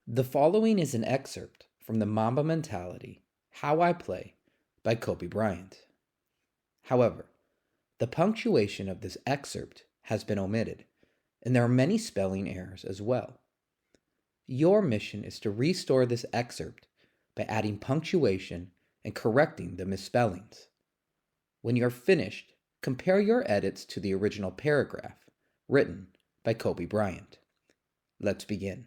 The following is an excerpt from the MAMBA Mentality, How I Play by Kobe Bryant. However, the punctuation of this excerpt has been omitted, and there are many spelling errors as well. Your mission is to restore this excerpt by adding punctuation and correcting the misspellings. When you're finished, compare your edits to the original paragraph written by Kobe Bryant. Let's begin.